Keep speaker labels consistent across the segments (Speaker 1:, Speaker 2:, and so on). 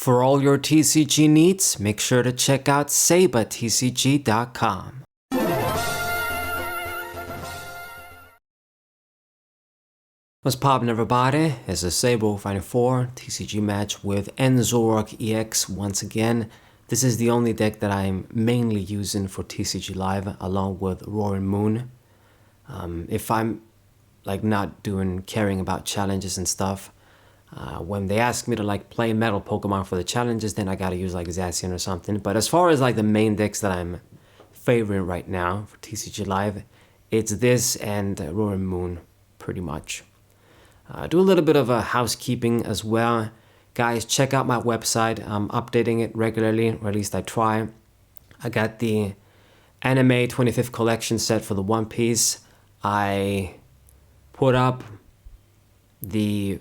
Speaker 1: For all your TCG needs, make sure to check out sabatcg.com. What's poppin', everybody? It's a Sabo Final 4 TCG match with Zoroark EX once again. This is the only deck that I'm mainly using for TCG Live, along with Roaring Moon. If I'm not caring about challenges and stuff, when they ask me to play metal Pokemon for the challenges, then I gotta use Zacian or something. But as far as the main decks that I'm favoring right now for TCG Live, it's this and Roaring Moon, pretty much. Do a little bit of housekeeping as well. Guys, check out my website. I'm updating it regularly, or at least I try. I got the Anime 25th collection set for the One Piece. I put up the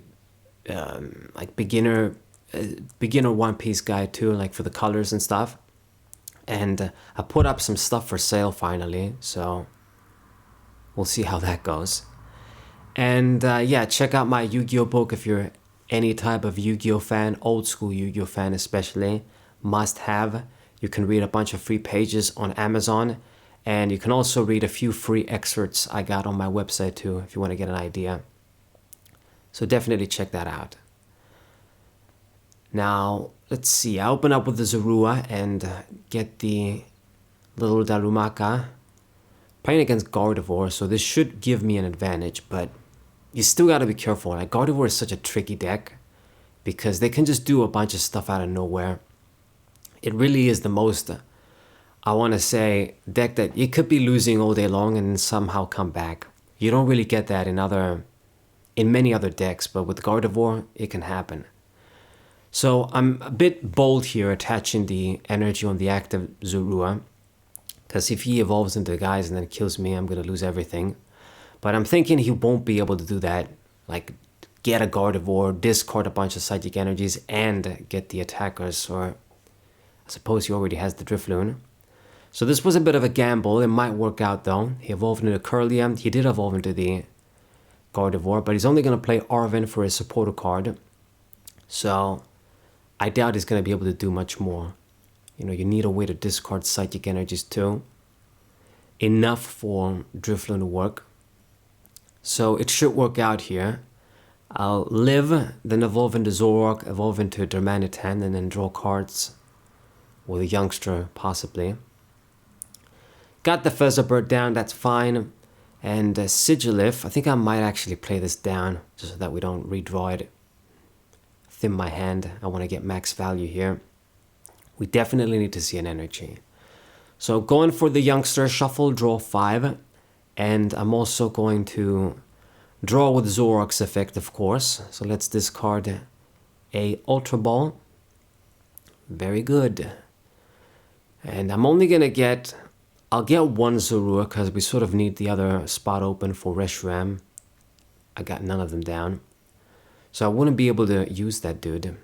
Speaker 1: beginner One Piece guide too, for the colors and stuff. And I put up some stuff for sale finally, so we'll see how that goes. And yeah, check out my Yu-Gi-Oh book if you're any type of Yu-Gi-Oh fan, old school Yu-Gi-Oh fan especially. Must have. You can read a bunch of free pages on Amazon, and you can also read a few free excerpts I got on my website too if you want to get an idea. So definitely check that out. Now, let's see. I open up with the Zorua and get the little Darumaka. Playing against Gardevoir, so this should give me an advantage, but you still gotta be careful. Gardevoir is such a tricky deck because they can just do a bunch of stuff out of nowhere. It really is the most, I want to say, deck that you could be losing all day long and somehow come back. You don't really get that in many other decks, but with Gardevoir, it can happen. So I'm a bit bold here attaching the energy on the active Zorua, because if he evolves into the guys and then kills me, I'm going to lose everything. But I'm thinking he won't be able to do that. Get a Gardevoir, discard a bunch of psychic energies, and get the attackers. Or I suppose he already has the Drifloon. So this was a bit of a gamble. It might work out though. He evolved into Kirlia. He did evolve into the Gardevoir, but he's only going to play Arven for his supporter card. So I doubt he's going to be able to do much more. You need a way to discard psychic energies too. Enough for Drifloon to work. So it should work out here. I'll live, then evolve into Zoroark, evolve into Darmanitan, and then draw cards with a youngster, possibly. Got the Featherbird down, that's fine. And Sigilif, I think I might actually play this down, just so that we don't redraw it. Thin my hand, I want to get max value here. We definitely need to see an energy. So going for the youngster, shuffle, draw 5. And I'm also going to draw with Zoroark's effect, of course. So let's discard a Ultra Ball. Very good. And I'm only going to get... I'll get one Zorua because we sort of need the other spot open for Reshiram. I got none of them down. So I wouldn't be able to use that dude.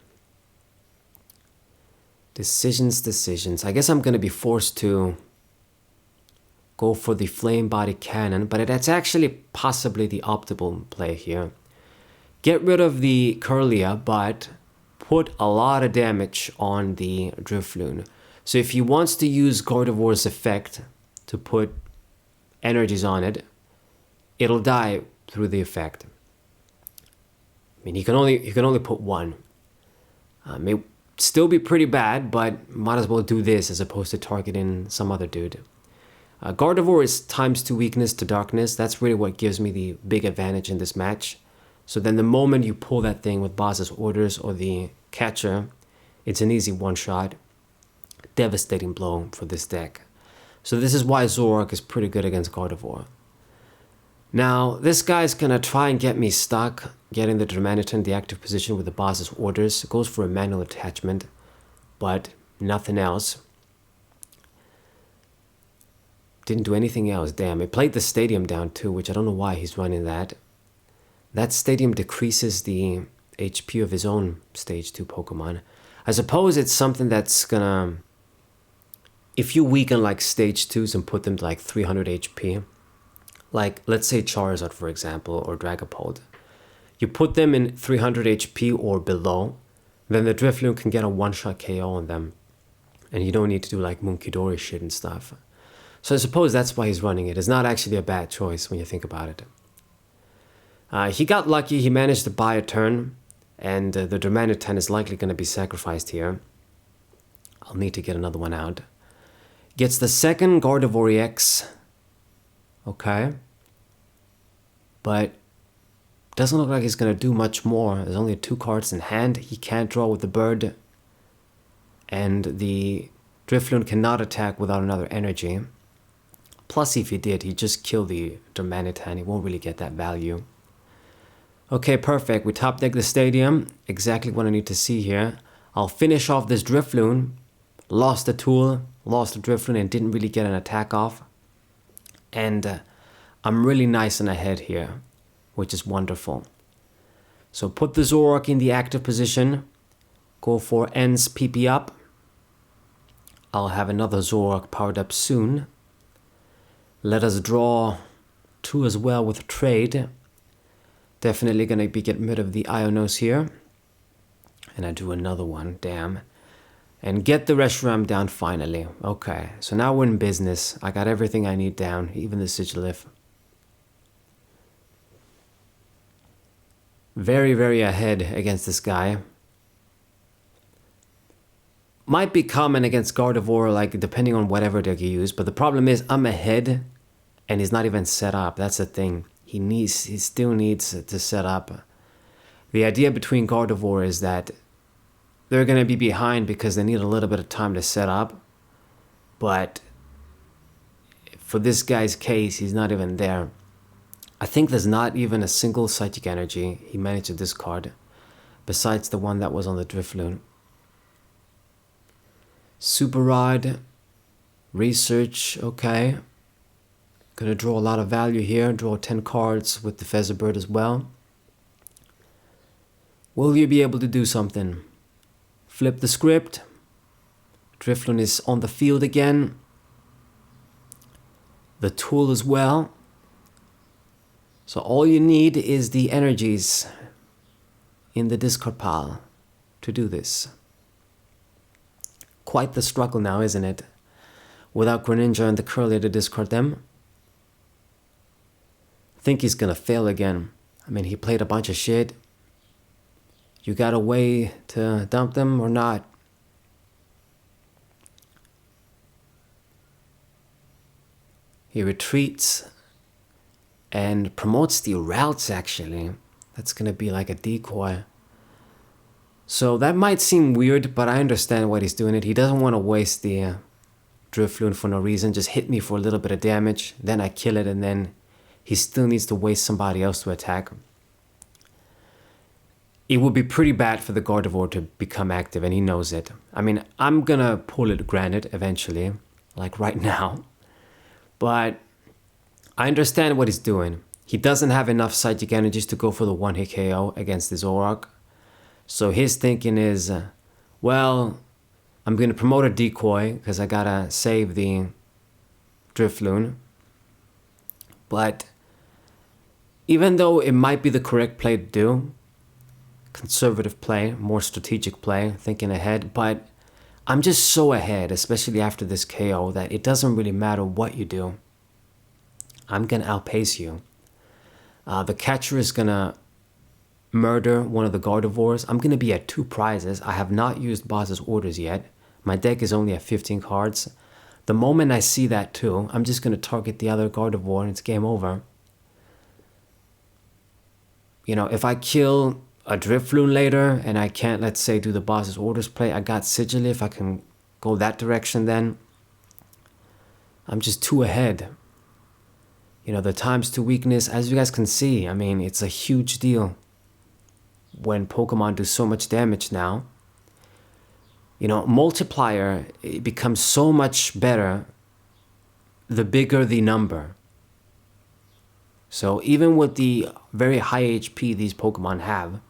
Speaker 1: Decisions. I guess I'm going to be forced to go for the Flame Body Cannon, but that's actually possibly the optimal play here. Get rid of the Kirlia, but put a lot of damage on the Drifloon. So if he wants to use Gardevoir's effect to put energies on it, it'll die through the effect. I mean, he can only put one. It still be pretty bad, but might as well do this as opposed to targeting some other dude. Gardevoir is ×2 weakness to darkness. That's really what gives me the big advantage in this match. So then the moment you pull that thing with Boss's Orders or the catcher, it's an easy one-shot. Devastating blow for this deck. So this is why Zoroark is pretty good against Gardevoir. Now, this guy's gonna try and get me stuck, getting the Darmanitan the active position with the Boss's Orders. It goes for a manual attachment, but nothing else. Didn't do anything else, damn. It played the Stadium down too, which I don't know why he's running that. That Stadium decreases the HP of his own Stage 2 Pokemon. I suppose it's something that's gonna... If you weaken Stage 2s and put them to 300 HP, let's say Charizard for example, or Dragapult, you put them in 300 HP or below, then the Drifloon can get a one-shot KO on them. And you don't need to do like Munkidori shit and stuff. So I suppose that's why he's running it. It's not actually a bad choice when you think about it. He got lucky, he managed to buy a turn, and the Darmanitan is likely going to be sacrificed here. I'll need to get another one out. Gets the second Gardevoir EX. Okay. But doesn't look like he's going to do much more. There's only 2 cards in hand. He can't draw with the bird. And the Drifloon cannot attack without another energy. Plus, if he did, he'd just kill the Darmanitan. He won't really get that value. Okay, perfect. We top deck the stadium. Exactly what I need to see here. I'll finish off this Drifloon. Lost the tool, lost the Drifloon, and didn't really get an attack off. And I'm really nice and ahead here, which is wonderful. So put the Zoroark in the active position. Go for Ends PP up. I'll have another Zoroark powered up soon. Let us draw 2 as well with a trade. Definitely gonna be getting rid of the Ionos here. And I do another one, damn. And get the Reshiram down finally. Okay, so now we're in business. I got everything I need down, even the Sigilyph. Very, very ahead against this guy. Might be common against Gardevoir, like depending on whatever deck you use, but the problem is I'm ahead and he's not even set up. That's the thing. He still needs to set up. The idea between Gardevoir is that they're going to be behind because they need a little bit of time to set up. But for this guy's case, he's not even there. I think there's not even a single Psychic Energy he managed to discard, besides the one that was on the Drifloon. Super Rod, Research, okay. Gonna draw a lot of value here, draw 10 cards with the Featherbird as well. Will you be able to do something? Flip the script. Drifloon is on the field again. The tool as well. So all you need is the energies in the discard pile to do this. Quite the struggle now, isn't it? Without Greninja and the Curlier to discard them. I think he's gonna fail again. I mean, he played a bunch of shit. You got a way to dump them or not? He retreats and promotes the routes actually. That's gonna be like a decoy. So that might seem weird, but I understand why he's doing it. He doesn't want to waste the Drifloon for no reason. Just hit me for a little bit of damage, then I kill it, and then he still needs to waste somebody else to attack. It would be pretty bad for the Gardevoir to become active, and he knows it. I mean, I'm gonna pull it, granted, eventually, like right now. But I understand what he's doing. He doesn't have enough Psychic Energies to go for the one-hit KO against the Zoroark. So his thinking is, well, I'm going to promote a decoy because I gotta save the Drifloon. But even though it might be the correct play to do, conservative play, more strategic play, thinking ahead, but I'm just so ahead, especially after this KO, that it doesn't really matter what you do. I'm going to outpace you. The catcher is going to murder one of the Gardevoirs. I'm going to be at 2 prizes. I have not used boss's orders yet. My deck is only at 15 cards. The moment I see that too, I'm just going to target the other Gardevoir and it's game over. You know, if I kill a Drifloon later and I can't, let's say, do the boss's orders play, I got Sigilyph, I can go that direction then. I'm just too ahead. You know, the ×2 weakness, as you guys can see, I mean, it's a huge deal when Pokemon do so much damage now. You know, multiplier, it becomes so much better the bigger the number. So even with the very high HP these Pokemon have,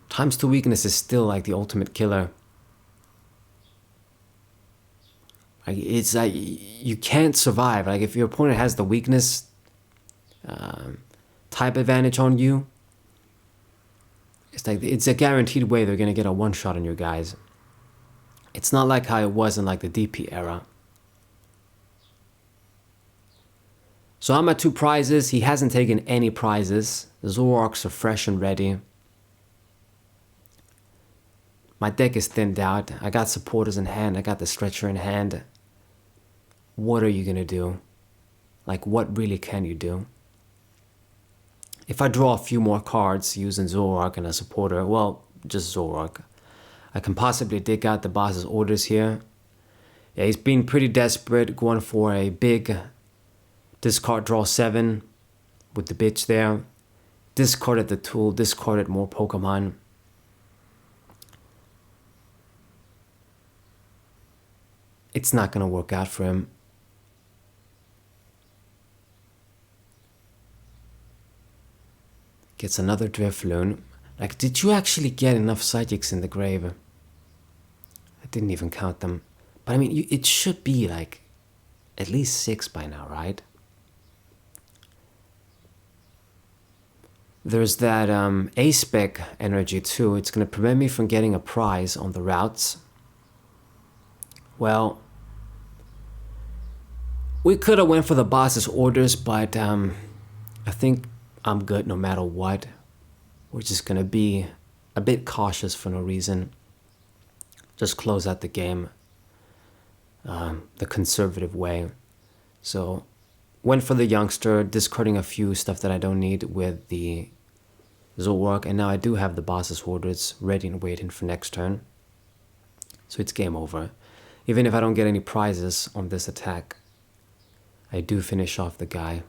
Speaker 1: ×2 weakness is still like the ultimate killer. Like, it's like you can't survive. Like if your opponent has the weakness type advantage on you, It's like it's a guaranteed way they're gonna get a one-shot on your guys. It's not like how it was in like the DP era. So I'm at 2 prizes. He hasn't taken any prizes. The Zoroarks are fresh and ready. My deck is thinned out. I got supporters in hand. I got the stretcher in hand. What are you gonna do? Like, what really can you do? If I draw a few more cards using Zoroark and a supporter, well, just Zoroark, I can possibly dig out the boss's orders here. Yeah, he's being pretty desperate, going for a big discard draw 7 with the bitch there. Discarded the tool, discarded more Pokemon. It's not gonna work out for him. Gets another Drifloon. Like, did you actually get enough Psychics in the grave? I didn't even count them. But I mean, it should be like at least 6 by now, right? There's that A-Spec energy too. It's going to prevent me from getting a prize on the routes. Well, we could have went for the boss's orders, but I think I'm good no matter what. We're just going to be a bit cautious for no reason. Just close out the game the conservative way. So went for the youngster, discarding a few stuff that I don't need with the Zoroark, and now I do have the boss's orders ready and waiting for next turn. So it's game over. Even if I don't get any prizes on this attack, I do finish off the guy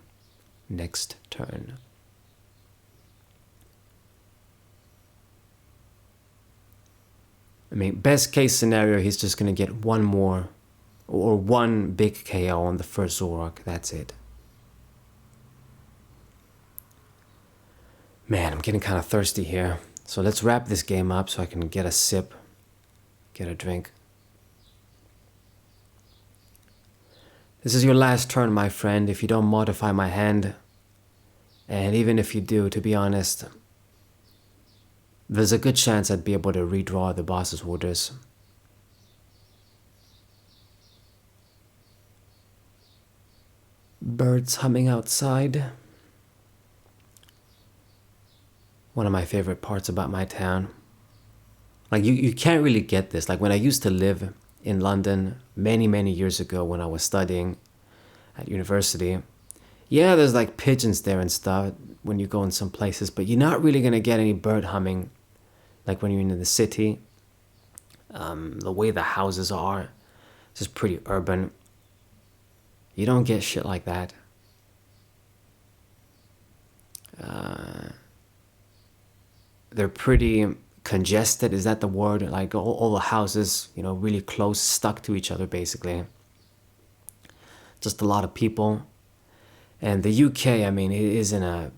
Speaker 1: next turn. I mean, best case scenario, he's just going to get one more, or one big KO on the first Zoroark. That's it. Man, I'm getting kind of thirsty here. So let's wrap this game up so I can get a sip, get a drink. This is your last turn, my friend, if you don't modify my hand. And even if you do, to be honest, there's a good chance I'd be able to redraw the boss's orders. Birds humming outside. One of my favorite parts about my town. Like, you can't really get this. Like, when I used to live in London many years ago when I was studying at university, yeah, there's like pigeons there and stuff when you go in some places, but you're not really gonna get any bird humming like when you're in the city. The way the houses are, it's just pretty urban. You don't get shit like that. They're pretty congested, is that the word? Like all the houses, you know, really close, stuck to each other basically. Just a lot of people. And the UK, I mean, it is in a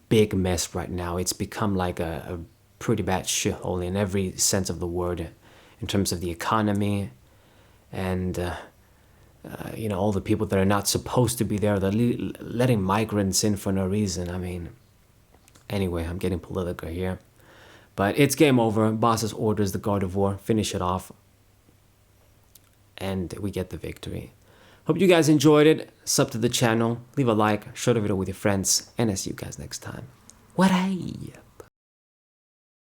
Speaker 1: big mess right now. It's become like a pretty bad shithole in every sense of the word, in terms of the economy and you know, all the people that are not supposed to be there. They're letting migrants in for no reason. I mean, anyway, I'm getting political here. But it's game over. Boss's orders the Gardevoir, finish it off, and we get the victory. Hope you guys enjoyed it. Sub to the channel, leave a like, share the video with your friends, and I'll see you guys next time. What-ay?